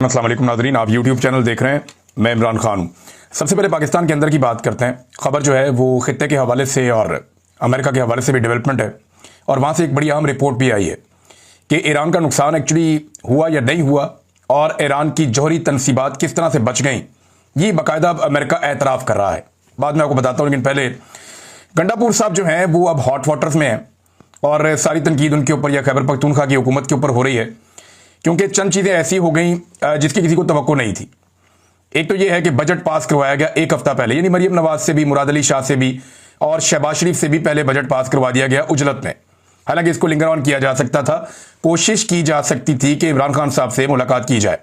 अस्सलाम वालेकुम नाज़रीन, आप यूट्यूब चैनल देख रहे हैं। मैं इमरान खान हूँ। सबसे पहले पाकिस्तान के अंदर की बात करते हैं। ख़बर जो है वो ख़ित्ते के हवाले से और अमेरिका के हवाले से भी डेवलपमेंट है, और वहाँ से एक बड़ी अहम रिपोर्ट भी आई है कि ईरान का नुकसान एक्चुअली हुआ या नहीं हुआ, और ईरान की जौहरी तनसीबात किस तरह से बच गई, ये बाकायदा अब अमेरिका एतराफ़ कर रहा है। बाद में आपको बताता हूँ, लेकिन पहले गंडापुर साहब जो हैं वो अब हॉट वाटर्स में हैं, और सारी तनकीद उनके ऊपर या खैबर पख्तूनख्वा की हुकूमत के ऊपर हो रही है, क्योंकि चंद चीज़ें ऐसी हो गई जिसकी किसी को तवक्को नहीं थी। एक तो यह है कि बजट पास करवाया गया एक हफ्ता पहले, यानी मरीम नवाज से भी, मुराद अली शाह से भी और शहबाज शरीफ से भी पहले बजट पास करवा दिया गया उजलत में। हालांकि इसको लिंगर ऑन किया जा सकता था, कोशिश की जा सकती थी कि इमरान खान साहब से मुलाकात की जाए,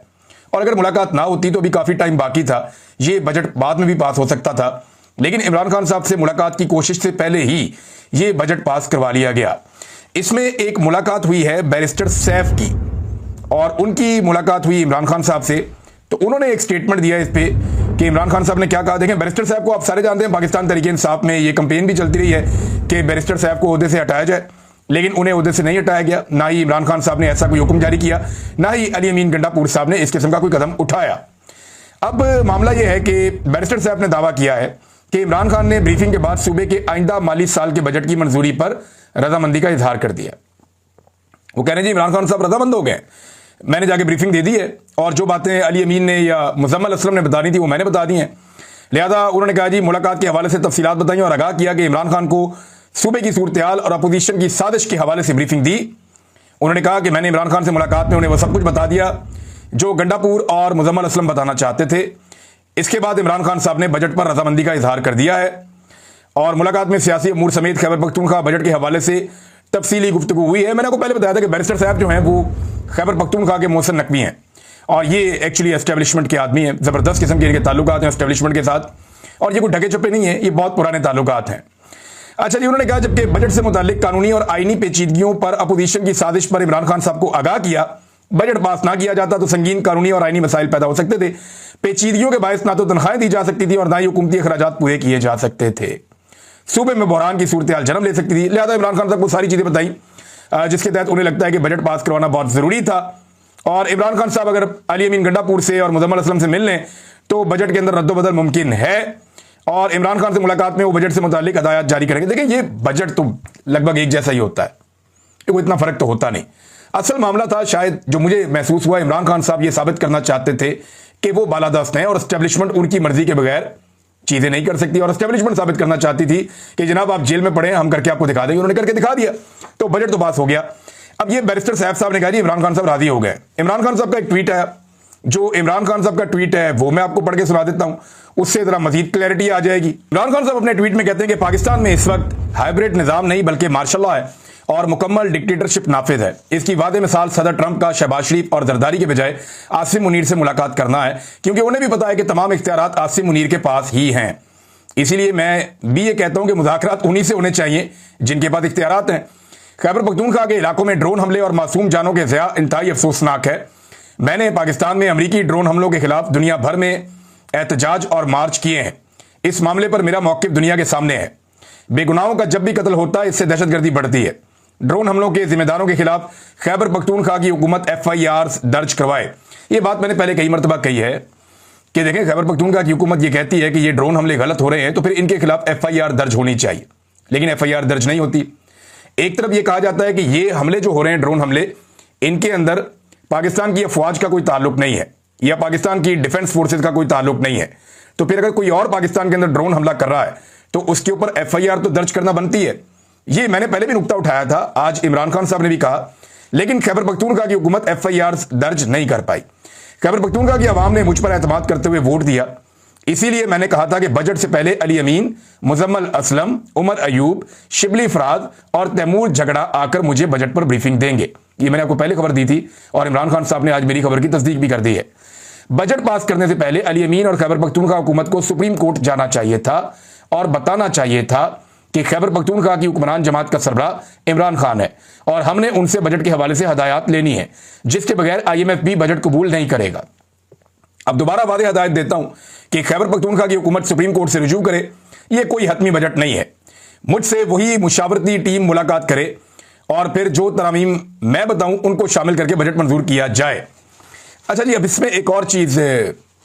और अगर मुलाकात ना होती तो भी काफ़ी टाइम बाकी था, ये बजट बाद में भी पास हो सकता था। लेकिन इमरान खान साहब से मुलाकात की कोशिश से पहले ही ये बजट पास करवा लिया गया। इसमें एक मुलाकात हुई है बैरिस्टर सैफ की, और उनकी मुलाकात हुई इमरान खान साहब से, तो उन्होंने एक स्टेटमेंट दिया इस पे कि इमरान खान साहब ने क्या कहा। देखें, बैरिस्टर साहब को आप सारे जानते हैं, पाकिस्तान तहरीक इंसाफ में ये कंपेन भी चलती रही है कि बैरिस्टर साहब को ओहदे से हटाया जाए, लेकिन उन्हें ओहदे से नहीं हटाया गया। ना ही इमरान खान साहब ने ऐसा कोई हुक्म जारी किया, ना ही अली अमीन गंडापुर साहब ने इस किस्म का कोई कदम उठाया। अब मामला यह है कि बैरिस्टर साहब ने दावा किया है कि इमरान खान ने ब्रीफिंग के बाद सूबे के आइंदा माली साल के बजट की मंजूरी पर रजामंदी का इजहार कर दिया। वो कह रहे हैं जी इमरान खान साहब रजामंद हो गए, मैंने जाके ब्रीफिंग दे दी है, और जो बातें अली अमीन ने या मुजम्मल असलम ने बतानी थी वो मैंने बता दी हैं। लिहाजा उन्होंने कहा जी मुलाकात के हवाले से तफसीलात बताई, और आगाह किया कि इमरान खान को सूबे की सूरत हाल और अपोजिशन की साजिश के हवाले से ब्रीफिंग दी। उन्होंने कहा कि मैंने इमरान खान से मुलाकात में उन्हें वह सब कुछ बता दिया जो गंडापुर और मुजम्मल असलम बताना चाहते थे। इसके बाद इमरान खान साहब ने बजट पर रजामंदी का इजहार कर दिया है, और मुलाकात में सियासी अमूर समेत खैबर पख्तूनख्वा बजट के हवाले से तफसीली गुफ्तगू हुई है। मैंने आपको पहले बताया था कि बैरिस्टर साहब जो हैं वो खैबर पख्तूनख्वा के मोहसिन नकवी हैं, और ये एक्चुअली एस्टेब्लिशमेंट के आदमी हैं, ज़बरदस्त किस्म के इनके ताल्लुकात हैं एस्टेब्लिशमेंट के साथ, और ये कोई ढके छुपे नहीं है, ये बहुत पुराने ताल्लुकात हैं। अच्छा जी, उन्होंने कहा जबकि बजट से मुतालिक कानूनी और आईनी पेचीदगियों पर अपोजिशन की साजिश पर इमरान खान साहब को आगाह किया, बजट पास ना किया जाता तो संगीन कानूनी और आईनी मसाइल पैदा हो सकते थे। पेचीदगियों के बायस ना तो तनख्वाहें दी जा सकती थी और ना ही हुकूमती अखराजात पूरे किए जा सकते थे, सूबे में बहरान की सूरत हाल जन्म ले सकती थी। लिहाजा इमरान खान साहब को सारी चीज़ें बताई जिसके तहत उन्हें लगता है कि बजट पास करवाना बहुत ज़रूरी था, और इमरान खान साहब अगर अली अमीन गंडापुर से और मुजम्मल असलम से मिल लें तो बजट के अंदर रद्दोबदल मुमकिन है, और इमरान खान से मुलाकात में वो बजट से मुतालिक हदायत जारी करेंगे। देखिए, ये बजट तो लगभग एक जैसा ही होता है, कोई इतना फ़र्क तो होता नहीं। असल मामला था शायद जो मुझे महसूस हुआ, इमरान खान साहब ये साबित करना चाहते थे कि वो बालादस्त हैं और एस्टेब्लिशमेंट उनकी मर्जी के बगैर चीज़ें नहीं कर सकती, और एस्टेब्लिशमेंट साबित करना चाहती थी कि जनाब आप जेल में पड़े, हम करके आपको दिखा देंगे। उन्होंने करके दिखा दिया, तो बजट तो पास हो गया। अब ये बैरिस्टर साहब ने कहा जी इमरान खान साहब राजी हो गए। इमरान खान साहब का एक ट्वीट है, जो इमरान खान साहब का ट्वीट है वो मैं आपको पढ़ के सुना देता हूं, उससे जरा मजीद क्लैरिटी आ जाएगी। इमरान खान साहब अपने ट्वीट में कहते हैं कि पाकिस्तान में इस वक्त हाइब्रिड निज़ाम नहीं बल्कि मार्शल लॉ है और मुकम्मल डिक्टेटरशिप नाफिज है। इसकी वादे मिसाल सदर ट्रंप का शहबाज शरीफ और जरदारी के बजाय आसिम मुनीर से मुलाकात करना है, क्योंकि उन्हें भी पता है कि तमाम इख्तियारात आसिम मुनीर के पास ही हैं। इसीलिए मैं भी ये कहता हूं कि मुज़ाकरात उन्हीं से होने चाहिए जिनके पास इख्तियारात हैं। खैबर पख्तूनख्वा के इलाकों में ड्रोन हमले और मासूम जानों के ज़िया इंतहाई अफसोसनाक है। मैंने पाकिस्तान में अमरीकी ड्रोन हमलों के खिलाफ दुनिया भर में एहतजाज और मार्च किए हैं। इस मामले पर मेरा मौक़िफ़ दुनिया के सामने है। बेगुनाहों का जब भी कत्ल होता है, इससे दहशतगर्दी बढ़ती है। ड्रोन हमलों के जिम्मेदारों के खिलाफ खैबर पख्तूनख्वा की हुकूमत FIR दर्ज करवाए। ये बात मैंने पहले कई मरतबा कही है कि देखें, खैबर पख्तूनख्वा की हुकूमत ये कहती है कि ये ड्रोन हमले गलत हो रहे हैं, तो फिर इनके खिलाफ FIR दर्ज होनी चाहिए, लेकिन FIR दर्ज नहीं होती। एक तरफ ये कहा जाता है कि ये हमले जो हो रहे हैं, ड्रोन हमले, इनके अंदर पाकिस्तान की अफवाज का कोई ताल्लुक नहीं है या पाकिस्तान की डिफेंस फोर्सेज का कोई ताल्लुक नहीं है। तो फिर अगर कोई और पाकिस्तान के अंदर ड्रोन हमला कर रहा है तो उसके ऊपर FIR तो दर्ज करना बनती है। ये मैंने पहले भी नुक्ता उठाया था, आज इमरान खान साहब ने भी कहा, लेकिन खैबर पख्तूनख्वा की हुकूमत FIR दर्ज नहीं कर पाई। खैबर पख्तूनख्वा की आवाम ने मुझ पर एतमाद करते हुए वोट दिया, इसीलिए मैंने कहा था कि बजट से पहले अली अमीन, मुजम्मल असलम, उमर अयूब, शिबली फराद और तैमूर झगड़ा आकर मुझे बजट पर ब्रीफिंग देंगे। ये मैंने आपको पहले खबर दी थी, और इमरान खान साहब ने आज मेरी खबर की तस्दीक भी कर दी है। बजट पास करने से पहले अली अमीन और खैबर पख्तूनख्वा हुकूमत को सुप्रीम कोर्ट जाना चाहिए था और बताना चाहिए था कि खैबर पख्तूनख्वा की हुक्मरान जमात का सरबराह इमरान खान है, और हमने उनसे बजट के हवाले से हदायत लेनी है, जिसके बगैर IMF भी बजट कबूल नहीं करेगा। अब दोबारा वादे हदायत देता हूं कि खैबर पख्तूनख्वा की हुकूमत सुप्रीम कोर्ट से रुजू करे। यह कोई हतमी बजट नहीं है, मुझसे वही मुशावरती टीम मुलाकात करे और फिर जो तरामीम मैं बताऊं उनको शामिल करके बजट मंजूर किया जाए। अच्छा जी, अब इसमें एक और चीज़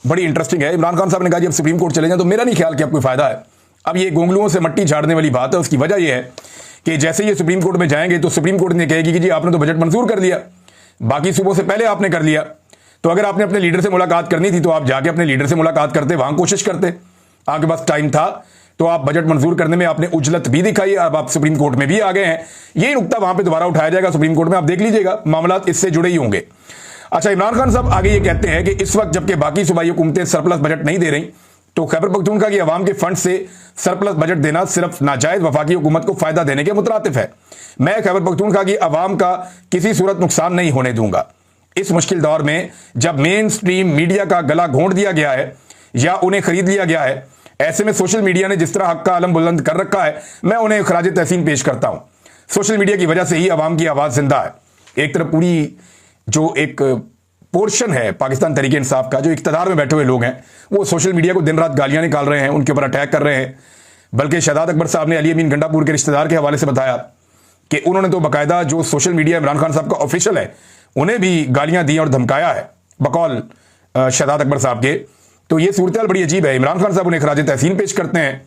बड़ी इंटरेस्टिंग है। इमरान खान साहब ने कहा कि अब सुप्रीम कोर्ट चले जाएं, तो मेरा नहीं ख्याल कि अब कोई फायदा है। अब ये गोंगलुओं से मट्टी झाड़ने वाली बात है। उसकी वजह यह है कि जैसे ये सुप्रीम कोर्ट में जाएंगे तो सुप्रीम कोर्ट ने कहेगी कि जी आपने तो बजट मंजूर कर लिया, बाकी सूबों से पहले आपने कर लिया, तो अगर आपने अपने लीडर से मुलाकात करनी थी तो आप जाके अपने लीडर से मुलाकात करते, वहां कोशिश करते, आपके पास टाइम था तो आप बजट मंजूर करने में आपने उजलत भी दिखाई। अब आप सुप्रीम कोर्ट में भी आ गए हैं, यही नुकता वहां पे दोबारा उठाया जाएगा सुप्रीम कोर्ट में, आप देख लीजिएगा, मामला इससे जुड़े ही होंगे। अच्छा, इमरान खान साहब आगे ये कहते हैं कि इस वक्त जबकि बाकी सूबाई हुकूमतें सरप्लस बजट नहीं दे रही, तो खैबर पख्तूनख्वा की अवाम के फंड से सरप्लस बजट देना सिर्फ नाजायज वफाकी हुकूमत को फायदा देने के मुतरातिफ है। मैं खैबर पख्तूनख्वा की अवाम का किसी सूरत नुकसान नहीं होने दूंगा। इस मुश्किल दौर में जब मेन स्ट्रीम मीडिया का गला घोंट दिया गया है या उन्हें खरीद लिया गया है, ऐसे में सोशल मीडिया ने जिस तरह हक का आलम बुलंद कर रखा है, मैं उन्हें खराज तहसीन पेश करता हूं। सोशल मीडिया की वजह से ही अवाम की आवाज जिंदा है। एक तरफ पूरी जो एक पोर्शन है पाकिस्तान तहरीक इंसाफ का, जो इख्तियार में बैठे हुए लोग हैं, वो सोशल मीडिया को दिन रात गालियां निकाल रहे हैं, उनके ऊपर अटैक कर रहे हैं। बल्कि शहजाद अकबर साहब ने अली अमीन गंडापुर के रिश्तेदार के हवाले से बताया कि उन्होंने तो बाकायदा जो सोशल मीडिया इमरान खान साहब का ऑफिशियल है उन्हें भी गालियां दी और धमकाया है बकौल शहजाद अकबर साहब के। तो ये सूरत बड़ी अजीब है। इमरान खान साहब उन्हें खराज तहसीन पेश करते हैं,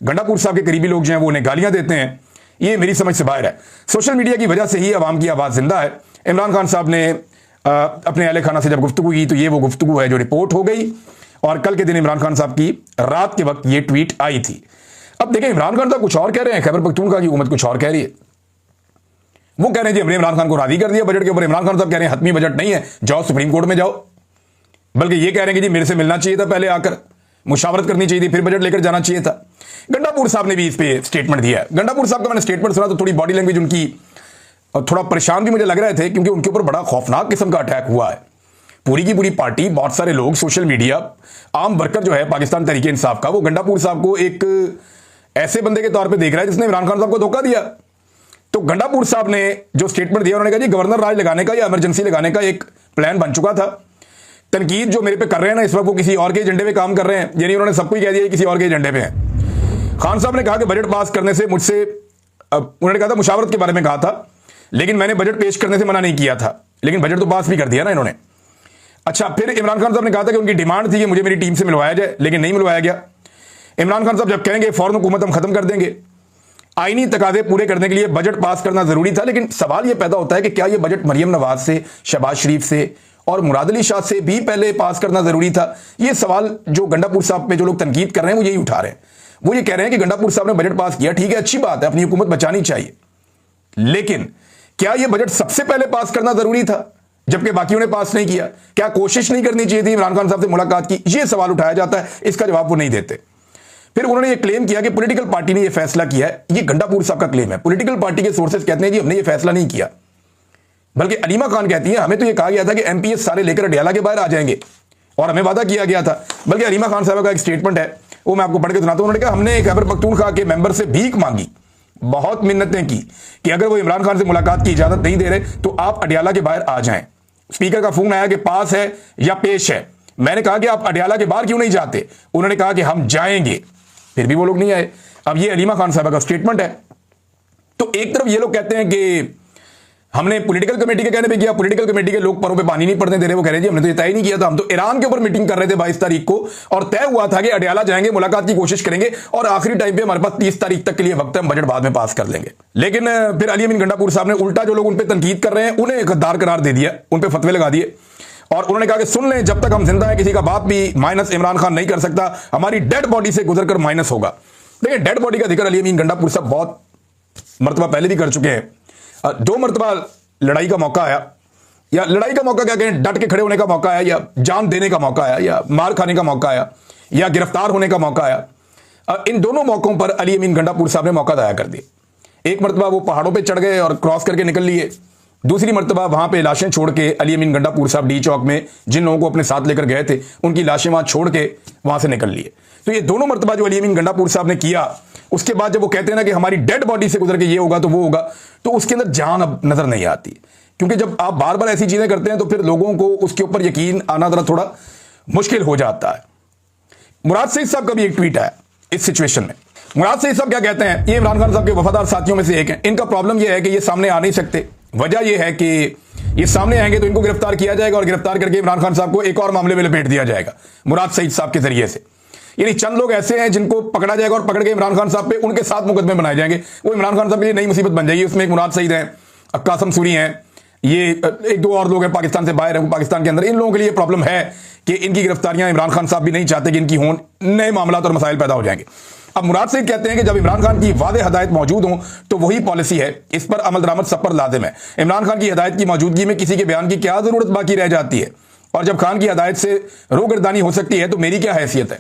गंडापुर साहब के करीबी लोग जो हैं वो उन्हें गालियां देते हैं। ये मेरी समझ से बाहर है। सोशल मीडिया की वजह से ही अवाम की आवाज़ जिंदा है। इमरान खान साहब ने अपने अहले खाना से जब गुफ्तगू की तो ये वो गुफ्तगू है जो रिपोर्ट हो गई, और कल के दिन इमरान खान साहब की रात के वक्त ये ट्वीट आई थी। अब देखें, इमरान खान साहब कुछ और कह रहे हैं, खैबर पख्तूनख्वा की हुकूमत कुछ और कह रही है। वो कह रहे हैं जी हमने इमरान खान को राजी कर दिया बजट के ऊपर। इमरान खान साहब कह रहे हैं हतमी बजट नहीं है, जाओ सुप्रीम कोर्ट में जाओ। बल्कि ये कह रहे हैं कि जी मेरे से मिलना चाहिए था, पहले आकर मुशावरत करनी चाहिए थी, फिर बजट लेकर जाना चाहिए था। गंडापुर साहब ने भी इस पे स्टेटमेंट दिया है। गंडापुर साहब का मैंने स्टेटमेंट सुना तो थोड़ी बॉडी लैंग्वेज उनकी थोड़ा परेशान भी मुझे लग रहे थे, क्योंकि उनके ऊपर बड़ा खौफनाक किस्म का अटैक हुआ है। पूरी की पूरी पार्टी, बहुत सारे लोग, सोशल मीडिया, आम वर्कर जो है पाकिस्तान तहरीक इंसाफ का, वो गंडापुर साहब को एक ऐसे बंदे के तौर पे देख रहा है जिसने इमरान खान साहब को धोखा दिया। तो गंडापुर साहब ने जो स्टेटमेंट दिया, उन्होंने कहा जी गवर्नर राज लगाने का या इमरजेंसी लगाने का एक प्लान बन चुका था। तनकीद जो मेरे पे कर रहे हैं ना इस वक्त, वो किसी और के एजेंडे पे काम कर रहे हैं। यानी उन्होंने सबको कह दिया किसी और के एजेंडे पे हैं। खान साहब ने कहा कि बजट पास करने से मुझसे, उन्होंने कहा था मुशावरत के बारे में कहा था, लेकिन मैंने बजट पेश करने से मना नहीं किया था, लेकिन बजट तो पास भी कर दिया ना इन्होंने। अच्छा, फिर इमरान खान साहब ने कहा था कि उनकी डिमांड थी कि मुझे मेरी टीम से मिलवाया जाए, लेकिन नहीं मिलवाया गया। इमरान खान साहब जब कहेंगे फौरन हुकूमत हम खत्म कर देंगे। आईनी तकाजे पूरे करने के लिए बजट पास करना जरूरी था, लेकिन सवाल यह पैदा होता है कि क्या यह बजट मरियम नवाज से, शहबाज शरीफ से और मुराद अली शाह से भी पहले पास करना जरूरी था? ये सवाल जो गंडापुर साहब पे जो लोग तनकीद कर रहे हैं वो यही उठा रहे हैं। वो ये कह रहे हैं कि गंडापुर साहब ने बजट पास किया, ठीक है, अच्छी बात है, अपनी हुकूमत बचानी चाहिए, लेकिन क्या यह बजट सबसे पहले पास करना जरूरी था जबकि बाकियों ने पास नहीं किया? क्या कोशिश नहीं करनी चाहिए थी इमरान खान साहब से मुलाकात की? यह सवाल उठाया जाता है, इसका जवाब वो नहीं देते। फिर उन्होंने ये क्लेम किया कि पॉलिटिकल पार्टी ने यह फैसला किया है। ये गंडापुर साहब का क्लेम है। पॉलिटिकल पार्टी के सोर्सेज कहते हैं जी हमने ये फैसला नहीं किया, बल्कि अलीमा खान कहती है हमें तो ये कहा गया था कि एमपीएस सारे लेकर अडियाला के बाहर आ जाएंगे और हमें वादा किया गया था। बल्कि अलीमा खान साहब का एक स्टेटमेंट है, वो मैं आपको पढ़ के सुनाता हूं। उन्होंने कहा हमने खैबर पख्तूनख्वा के मेंबर से भीख मांगी, बहुत मिन्नतें की कि अगर वो इमरान खान से मुलाकात की इजाजत नहीं दे रहे तो आप अडियाला के बाहर आ जाएं। स्पीकर का फोन आया कि पास है या पेश है। मैंने कहा कि आप अडियाला के बाहर क्यों नहीं जाते? उन्होंने कहा कि हम जाएंगे, फिर भी वो लोग नहीं आए। अब ये अलीमा खान साहब का स्टेटमेंट है। तो एक तरफ ये लोग कहते हैं कि हमने पॉलिटिकल कमेटी के कहने पे किया, पॉलिटिकल कमेटी के लोग परों पे पानी नहीं पड़ने दे रहे। वो कह रहे हैं जी हमने तो ये तय नहीं किया था, हम तो ईरान के ऊपर मीटिंग कर रहे थे 22 तारीख को और तय हुआ था कि अडियाला जाएंगे, मुलाकात की कोशिश करेंगे और आखिरी टाइम पे हमारे पास 30 तारीख तक के लिए वक्त है, हम बजट बाद में पास कर लेंगे। लेकिन फिर अली अमीन गंडापुर साहब ने उल्टा जो लोग उन पर तनकीद कर रहे हैं उन्हें गद्दार करार दे दिया, उन पर फतवे लगा दिए और उन्होंने कहा कि सुन लें, जब तक हम जिंदा हैं किसी का बाप भी माइनस इमरान खान नहीं कर सकता, हमारी डेड बॉडी से गुजरकर माइनस होगा। देखिए, डेड बॉडी का जिक्र अली अमीन गंडापुर साहब बहुत मरतबा पहले भी कर चुके हैं। 2 मरतबा लड़ाई का मौका आया, या लड़ाई का मौका क्या कहें, डट के खड़े होने का मौका आया, या जान देने का मौका आया, या मार खाने का मौका आया, या गिरफ्तार होने का मौका आया। इन दोनों मौकों पर अली अमीन गंडापुर साहब ने मौका दाया कर दिए। एक मरतबा वो पहाड़ों पे चढ़ गए और क्रॉस करके निकल लिए, दूसरी मरतबा वहां पे लाशें छोड़ के अली अमीन गंडापुर साहब डी चौक में जिन लोगों को अपने साथ लेकर गए थे उनकी लाशें वहां छोड़ के वहां से निकल लिए। तो ये दोनों मरतबा जो अली अमीन गंडापुर साहब ने किया, उसके बाद जब वो कहते हैं ना कि हमारी डेड बॉडी से गुजर के ये होगा तो वो होगा, तो उसके अंदर जान अब नजर नहीं आती। क्योंकि जब आप बार बार ऐसी चीजें करते हैं तो फिर लोगों को उसके ऊपर यकीन आना जरा थोड़ा मुश्किल हो जाता है। मुराद सईद साहब का भी एक ट्वीट है इस सिचुएशन में। मुराद सईद साहब क्या कहते हैं, ये इमरान खान साहब के वफादार साथियों में से एक हैं। इनका प्रॉब्लम यह है कि ये सामने आ नहीं सकते, वजह यह है कि ये सामने आएंगे तो इनको गिरफ्तार किया जाएगा और गिरफ्तार करके इमरान खान साहब को एक और मामले में लपेट दिया जाएगा मुराद सईद साहब के जरिए से। यानी चंद लोग ऐसे हैं जिनको पकड़ा जाएगा और पकड़ के इमरान खान साहब पे उनके साथ मुकदमे बनाए जाएंगे, वो इमरान खान साहब के लिए नई मुसीबत बन जाएगी। उसमें एक मुराद सईद है, कासम सूरी हैं, ये एक दो और लोग हैं पाकिस्तान से बाहर हैं, पाकिस्तान के अंदर। इन लोगों के लिए प्रॉब्लम है कि इनकी गिरफ्तारियां इमरान खान साहब भी नहीं चाहते कि इनकी हों, नए मामला और मसाइल पैदा हो जाएंगे। अब मुराद सईद कहते हैं कि जब इमरान खान की वादे हदायत मौजूद हों तो वही पॉलिसी है, इस पर अमल दरामद सब पर लाजिम है। इमरान खान की हदायत की मौजूदगी में किसी के बयान की क्या जरूरत बाकी रह जाती है, और जब खान की हदायत से रोगर्दानी हो सकती है तो मेरी क्या हैसियत है।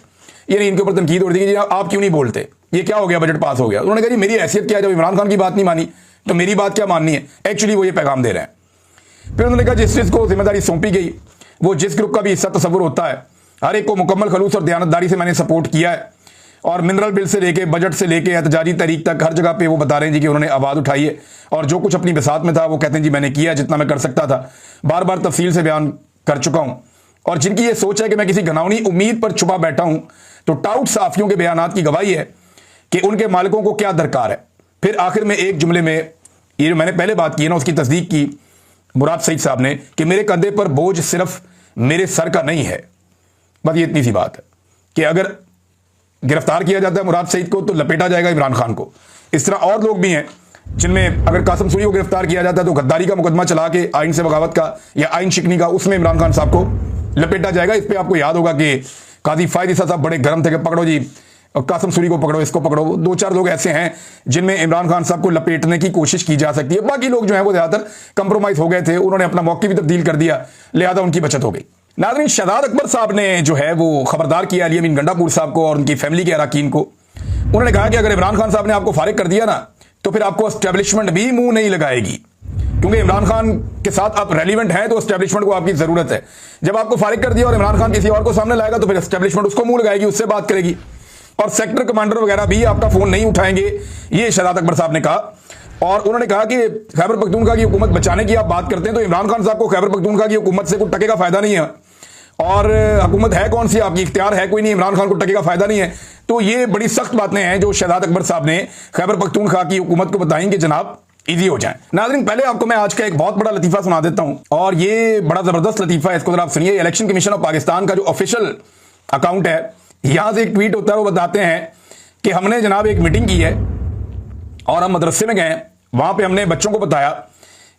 यानी इनके ऊपर तनकीद उड़ दी कि आप क्यों नहीं बोलते, ये क्या हो गया, बजट पास हो गया। उन्होंने कहा जी मेरी हैसियत क्या है, जब इमरान खान की बात नहीं मानी तो मेरी बात क्या माननी है। एक्चुअली वो ये पैगाम दे रहे हैं। फिर उन्होंने कहा जिस चीज को जिम्मेदारी सौंपी गई वो जिस ग्रुप का भी हिस्सा तस्वुर होता है, हर एक को मुकम्मल खलूस और दयानतदारी से मैंने सपोर्ट किया है। और मिनरल बिल से लेके बजट से लेके एहतजाजी तहरीक तक हर जगह पे वो बता रहे हैं जी कि उन्होंने आवाज़ उठाई है, और जो कुछ अपनी बिसात में था वो कहते हैं जी मैंने किया जितना मैं कर सकता था। बार बार तफसील से बयान कर चुका हूँ। और जिनकी ये सोच है कि मैं किसी घनावनी उम्मीद पर छुपा बैठा हूं, तो टाउट साफियों के बयानात की गवाही है कि उनके मालिकों को क्या दरकार है। फिर आखिर में एक जुमले में ये जो मैंने पहले बात की है ना, उसकी तस्दीक की मुराद सईद साहब ने कि मेरे कंधे पर बोझ सिर्फ मेरे सर का नहीं है। बस ये इतनी सी बात है कि अगर गिरफ्तार किया जाता है मुराद सईद को तो लपेटा जाएगा इमरान खान को। इस तरह और लोग भी हैं जिनमें अगर कासम सूरी को गिरफ्तार किया जाता है तो गद्दारी का मुकदमा चला के आइन से बगावत का या आइन शिकनी का, उसमें इमरान खान साहब को लपेटा जाएगा। इस पर आपको याद होगा कि काजी फायद ईसा साहब बड़े गर्म थे कि पकड़ो जी कासम सूरी को, पकड़ो इसको पकड़ो। दो चार लोग ऐसे हैं जिनमें इमरान खान साहब को लपेटने की कोशिश की जा सकती है। बाकी लोग जो है वो ज्यादातर कंप्रोमाइज हो गए थे, उन्होंने अपना मौके भी तब्दील कर दिया, लिहाजा उनकी बचत हो गई। नाज़रीन, शहजाद अकबर साहब ने जो है वो खबरदार किया अली अमीन गंडापुर साहब को और उनकी फैमिली के अरकान को। उन्होंने कहा कि अगर इमरान खान साहब ने आपको फारिग कर दिया ना तो फिर आपको एस्टेब्लिशमेंट भी मुंह नहीं लगाएगी, क्योंकि इमरान खान के साथ आप रेलिवेंट हैं तो एस्टेब्लिशमेंट को आपकी जरूरत है। जब आपको फारिग कर दिया और इमरान खान किसी और को सामने लाएगा तो फिर एस्टेब्लिशमेंट उसको मुंह लगाएगी, उससे बात करेगी, और सेक्टर कमांडर वगैरह भी आपका फोन नहीं उठाएंगे। ये शहजाद अकबर साहब ने कहा। और उन्होंने कहा कि खैबर पख्तूनख्वा की हुकूमत बचाने की आप बात करते हैं तो इमरान खान साहब को खैबर पख्तूनख्वा की हुकूमत से कोई टके का फायदा नहीं है, और हुकूमत है कौन सी, आपकी इख्तियार है कोई नहीं, इमरान खान को टके का फायदा नहीं है। तो ये बड़ी सख्त बातें हैं जो शहजाद अकबर साहब ने खैबर पख्तूनख्वा की हुकूमत को बताई कि जनाब इजी हो जाए। नाज़रीन, पहले आपको मैं आज का एक बहुत बड़ा लतीफा सुना देता हूं, और ये बड़ा जबरदस्त लतीफा है, इसको जरा आप सुनिए। इलेक्शन कमीशन ऑफ पाकिस्तान का जो ऑफिशियल अकाउंट है, यहां से एक ट्वीट होता है, वो बताते हैं कि हमने जनाब एक मीटिंग की है और हम मदरसे में गए, वहां पे हमने बच्चों को बताया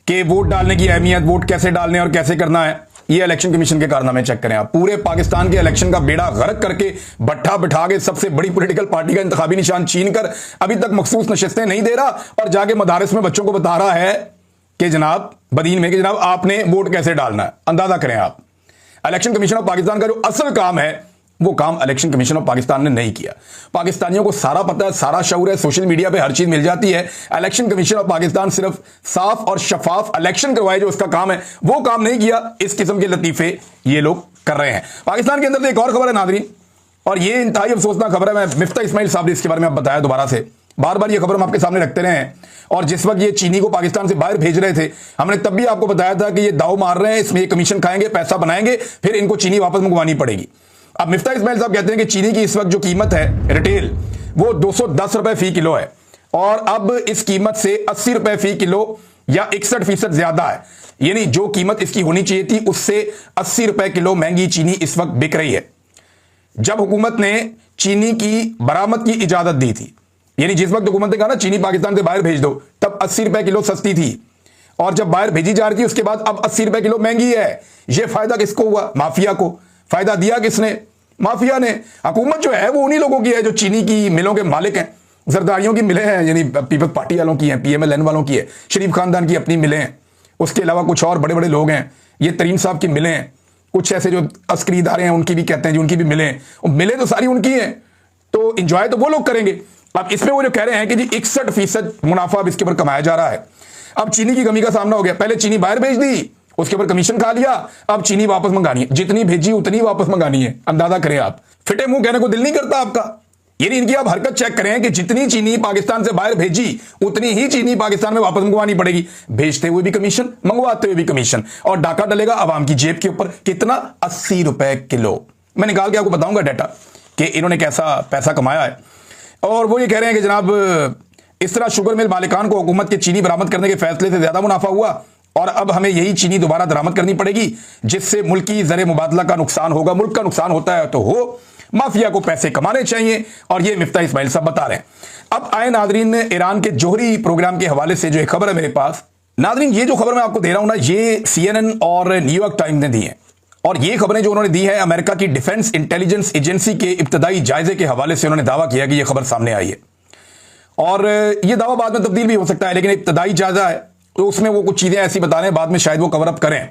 कि वोट डालने की अहमियत, वोट कैसे डालने और कैसे करना है। ये इलेक्शन कमीशन के कारनामे चेक करें आप। पूरे पाकिस्तान के इलेक्शन का बेड़ा गर्क करके भट्ठा बिठा के सबसे बड़ी पॉलिटिकल पार्टी का इंतखाबी निशान छीन कर अभी तक मखसूस नशिस्तें नहीं दे रहा, और जाके मदारिस में बच्चों को बता रहा है कि जनाब बदीन में कि जनाब आपने वोट कैसे डालना है। अंदाजा करें आप, इलेक्शन कमीशन ऑफ पाकिस्तान का जो असल काम है वो काम इलेक्शन कमीशन ऑफ पाकिस्तान ने नहीं किया। पाकिस्तानियों को सारा पता है, सारा शऊर है, सोशल मीडिया पे हर चीज मिल जाती है। इलेक्शन कमीशन ऑफ पाकिस्तान सिर्फ साफ और शफाफ इलेक्शन करवाए, जो उसका काम है वो काम नहीं किया। इस किस्म के लतीफे ये लोग कर रहे हैं। पाकिस्तान के अंदर तो एक और खबर है नाज़रीन, और ये इंतहाई अफसोसनाक खबर है। मैं मिफ्ता इस्माइल साहब ने इसके बारे में आप बताया दोबारा से, बार बार ये खबर हम आपके सामने रखते रहे हैं। और जिस वक्त ये चीनी को पाकिस्तान से बाहर भेज रहे थे, हमने तब भी आपको बताया था कि ये दाव मार रहे हैं, इसमें ये कमीशन खाएंगे, पैसा बनाएंगे, फिर इनको चीनी वापस मंगवानी पड़ेगी। अब मिफ्ता इस्माइल साहब कहते हैं कि चीनी की इस वक्त जो कीमत है रिटेल, वो 210 रुपए फी किलो है, और अब इस कीमत से 80 रुपए फी किलो या 61% ज्यादा है। यानी जो कीमत इसकी होनी चाहिए थी उससे 80 रुपए किलो महंगी चीनी इस वक्त बिक रही है। जब हुकूमत ने चीनी की बरामद की इजाजत दी थी, यानी जिस वक्त हुकूमत ने कहा ना चीनी पाकिस्तान से बाहर भेज दो, तब 80 रुपए किलो सस्ती थी, और जब बाहर भेजी जा रही थी उसके बाद अब 80 रुपए किलो महंगी है। यह फायदा किसको हुआ? माफिया को। फायदा दिया किसने? माफिया ने। हुकूमत जो है वो उन्हीं लोगों की है जो चीनी की मिलों के मालिक हैं, जरदारियों की मिलें हैं, यानी पीपल्स पार्टी वालों की हैं, PMLN वालों की है, शरीफ खानदान की अपनी मिलें हैं, उसके अलावा कुछ और बड़े बड़े लोग हैं, ये तरीन साहब की मिलें हैं, कुछ ऐसे जो अस्करी इदारे हैं उनकी भी कहते हैं जी उनकी भी मिलें, मिलें तो सारी उनकी हैं, तो इंजॉय तो वो लोग करेंगे। अब इसमें वो जो कह रहे हैं कि जी 61% मुनाफा अब इसके ऊपर कमाया जा रहा है। अब चीनी की कमी का सामना हो गया, पहले चीनी बाहर भेज दी, उसके ऊपर कमीशन खा लिया, अब चीनी वापस मंगानी है, जितनी भेजी उतनी वापस मंगानी है। अंदाजा करें आप, फिटे मुंह कहने को दिल नहीं करता आपका। यानी इनकी आप हरकत चेक करें कि जितनी चीनी पाकिस्तान से बाहर भेजी उतनी ही चीनी पाकिस्तान में वापस मंगवानी पड़ेगी। भेजते हुए भी कमीशन, मंगवाते हुए भी कमीशन, और डाका डलेगा आवाम की जेब के ऊपर। कितना? 80 रुपए किलो। मैं निकाल के आपको बताऊंगा डाटा कि इन्होंने कैसा पैसा कमाया है। और वो ये कह रहे हैं कि जनाब इस तरह शुगर मिल मालिकान को हुकूमत के चीनी बरामद करने के फैसले से ज्यादा मुनाफा हुआ और अब हमें यही चीनी दोबारा दरामद करनी पड़ेगी, जिससे मुल्की ज़र मुबादला का नुकसान होगा। मुल्क का नुकसान होता है तो हो, माफिया को पैसे कमाने चाहिए, और ये मिफ्ता इस्माइल साहब बता रहे हैं। अब आए नादरीन, ईरान के जोहरी प्रोग्राम के हवाले से जो एक खबर है मेरे पास। नादरीन, ये जो खबर मैं आपको दे रहा हूं ना, ये CNN और न्यूयॉर्क टाइम्स ने दी है, और ये खबरें जो उन्होंने दी है अमेरिका की डिफेंस इंटेलिजेंस एजेंसी के इब्तदाई जायजे के हवाले से उन्होंने दावा किया कि यह खबर सामने आई है, और यह दावा बाद में तब्दील भी हो सकता है, लेकिन इब्तदाई जायजा है तो उसमें वो कुछ चीजें ऐसी बता रहे हैं, बाद में शायद वो कवर अप करें।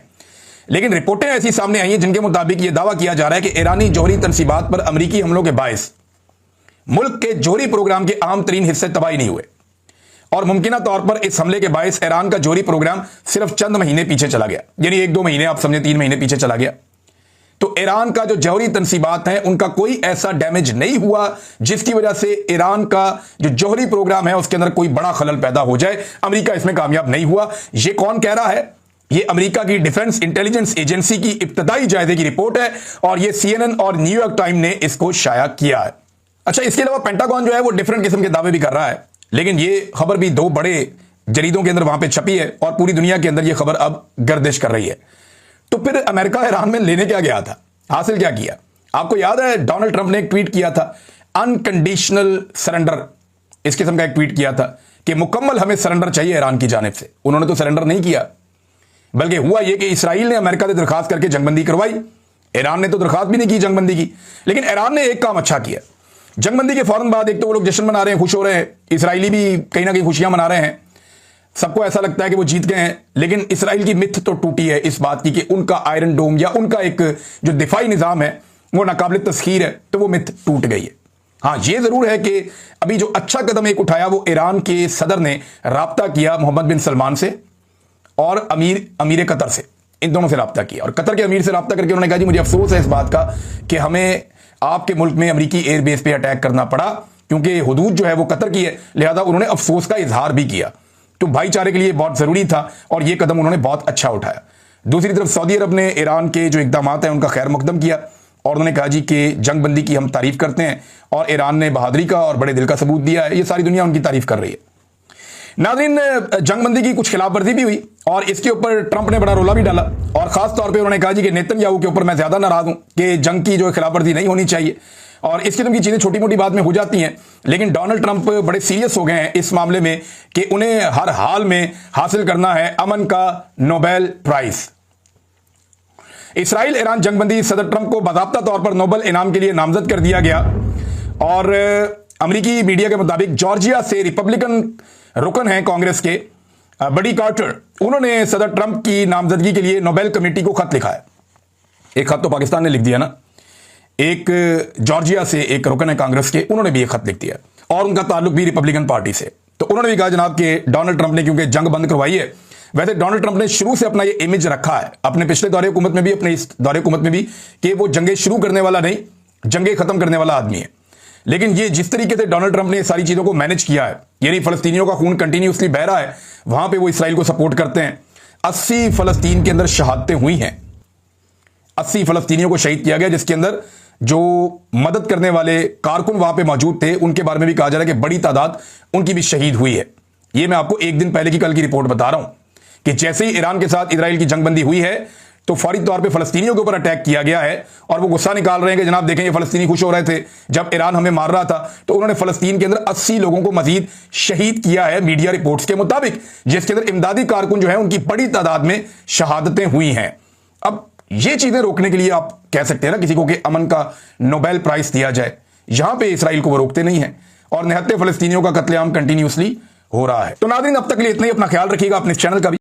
लेकिन रिपोर्टें ऐसी सामने आई हैं जिनके मुताबिक यह दावा किया जा रहा है कि ईरानी जोहरी तनसीबात पर अमरीकी हमलों के बायस मुल्क के जोहरी प्रोग्राम के अहम तरीन हिस्से तबाही नहीं हुए, और मुमकिना तौर पर इस हमले के बायस ईरान का जोहरी प्रोग्राम सिर्फ चंद महीने पीछे चला गया, यानी 1-2 महीने, आप समझे 3 महीने पीछे चला गया। तो ईरान का जो जौहरी तनसीबात हैं उनका कोई ऐसा डैमेज नहीं हुआ जिसकी वजह से ईरान का जो जौहरी प्रोग्राम है उसके अंदर कोई बड़ा खलल पैदा हो जाए। अमेरिका इसमें कामयाब नहीं हुआ। ये कौन कह रहा है? ये अमेरिका की डिफेंस इंटेलिजेंस एजेंसी की इब्तदाई जायजे की रिपोर्ट है, और ये CNN और न्यूयॉर्क टाइम ने इसको शाया किया है। अच्छा, इसके अलावा पेंटागन जो है वो डिफरेंट किस्म के दावे भी कर रहा है, लेकिन ये खबर भी 2 बड़े जरीदों के अंदर वहां पे छपी है और पूरी दुनिया के अंदर ये खबर अब गर्दिश कर रही है। तो फिर अमेरिका ईरान में लेने क्या गया था, हासिल क्या किया? आपको याद है डोनाल्ड ट्रंप ने एक ट्वीट किया था, अनकंडीशनल सरेंडर, इस किस्म का एक ट्वीट किया था कि मुकम्मल हमें सरेंडर चाहिए ईरान की जानिब से। उन्होंने तो सरेंडर नहीं किया, बल्कि हुआ यह कि इसराइल ने अमेरिका से दरखास्त करके जंगबंदी करवाई। ईरान ने तो दरखास्त भी नहीं की जंगबंदी की, लेकिन ईरान ने एक काम अच्छा किया। जंगबंदी के फौरन बाद एक तो वो लोग जश्न मना रहे हैं, खुश हो रहे हैं, इसराइली भी कहीं ना कहीं खुशियां मना रहे हैं, सबको ऐसा लगता है कि वो जीत गए हैं। लेकिन इसराइल की मिथ तो टूटी है इस बात की कि उनका आयरन डोम या उनका एक जो दिफाई निज़ाम है वो नाकाबिल तस्खीर है, तो वो मिथ टूट गई है। हाँ, ये जरूर है कि अभी जो अच्छा कदम एक उठाया वो ईरान के सदर ने राब्ता किया मोहम्मद बिन सलमान से और अमीर कतर से, इन दोनों से राब्ता किया, और कतर के अमीर से राब्ता करके उन्होंने कहा जी मुझे अफसोस है इस बात का कि हमें आपके मुल्क में अमेरिकी एयरबेस पे अटैक करना पड़ा, क्योंकि हुदूद जो है वो कतर की है, लिहाजा उन्होंने अफसोस का इजहार भी किया। तो भाईचारे के लिए बहुत जरूरी था और यह कदम उन्होंने बहुत अच्छा उठाया। दूसरी तरफ सऊदी अरब ने ईरान के जो इकदाम हैं उनका खैर मकदम किया और उन्होंने कहा जी कि जंगबंदी की हम तारीफ करते हैं और ईरान ने बहादुरी का और बड़े दिल का सबूत दिया है। ये सारी दुनिया उनकी तारीफ कर रही है। नाज़रीन, जंगबंदी की कुछ खिलाफवर्जी भी हुई और इसके ऊपर ट्रंप ने बड़ा रोला भी डाला, और खास तौर पे उन्होंने कहा जी कि नेतन्याहू के ऊपर मैं ज्यादा नाराज हूं कि जंग की जो खिलाफवर्जी नहीं होनी चाहिए, और इस किस्म की चीजें छोटी मोटी बात में हो जाती हैं। लेकिन डोनाल्ड ट्रंप बड़े सीरियस हो गए हैं इस मामले में कि उन्हें हर हाल में हासिल करना है अमन का नोबेल प्राइज। इसराइल ईरान जंगबंदी, सदर ट्रंप को बाकायदा तौर पर नोबेल इनाम के लिए नामजद कर दिया गया, और अमेरिकी मीडिया के मुताबिक जॉर्जिया से रिपब्लिकन रुकन हैं कांग्रेस के बडी कार्टर, उन्होंने सदर ट्रंप की नामजदगी के लिए नोबेल कमेटी को खत लिखा है। एक खत तो पाकिस्तान ने लिख दिया ना, एक जॉर्जिया से एक रुकन है कांग्रेस के, उन्होंने भी एक खत लिख दिया और उनका ताल्लुक भी रिपब्लिकन पार्टी से। तो उन्होंने भी कहा जनाब कि डोनाल्ड ट्रंप ने क्योंकि जंग बंद करवाई है, वैसे डोनाल्ड ट्रंप ने शुरू से अपना ये इमेज रखा है अपने पिछले दौरे हुकूमत में भी, अपने इस दौरे हुकूमत में भी, कि वो जंगे शुरू करने वाला नहीं, जंगे खत्म करने वाला आदमी है। लेकिन ये जिस तरीके से डोनाल्ड ट्रंप ने सारी चीजों को मैनेज किया है, यानी फलस्तीनियों का खून कंटिन्यूसली बह रहा है, वहां पे वो इसराइल को सपोर्ट करते हैं। 80 फलस्तीन के अंदर शहादतें हुई हैं, 80 फलस्तीनियों को शहीद किया गया, जिसके अंदर जो मदद करने वाले कारकुन वहां पे मौजूद थे उनके बारे में भी कहा जा रहा है कि बड़ी तादाद उनकी भी शहीद हुई है। ये मैं आपको एक दिन पहले की कल की रिपोर्ट बता रहा हूं कि जैसे ही ईरान के साथ इजराइल की जंगबंदी हुई है तो फौरी तौर पे फलस्तीनियों के ऊपर अटैक किया गया है, और वो गुस्सा निकाल रहे हैं कि जनाब देखें ये फलस्तीनी खुश हो रहे थे जब ईरान हमें मार रहा था, तो उन्होंने फलस्तीन के अंदर 80 लोगों को मजीद शहीद किया है मीडिया रिपोर्ट्स के मुताबिक, जिसके अंदर इमदादी कारकुन जो है उनकी बड़ी तादाद में शहादतें हुई हैं। अब ये चीजें रोकने के लिए आप कह सकते हैं ना किसी को कि अमन का नोबेल प्राइज दिया जाए, यहां पे इसराइल को वो रोकते नहीं है और निहत्ते फलस्तीनियों का कत्लेआम कंटिन्यूसली हो रहा है। तो नाज़रीन, अब तक के लिए इतना ही। अपना ख्याल रखिएगा, अपने चैनल का भी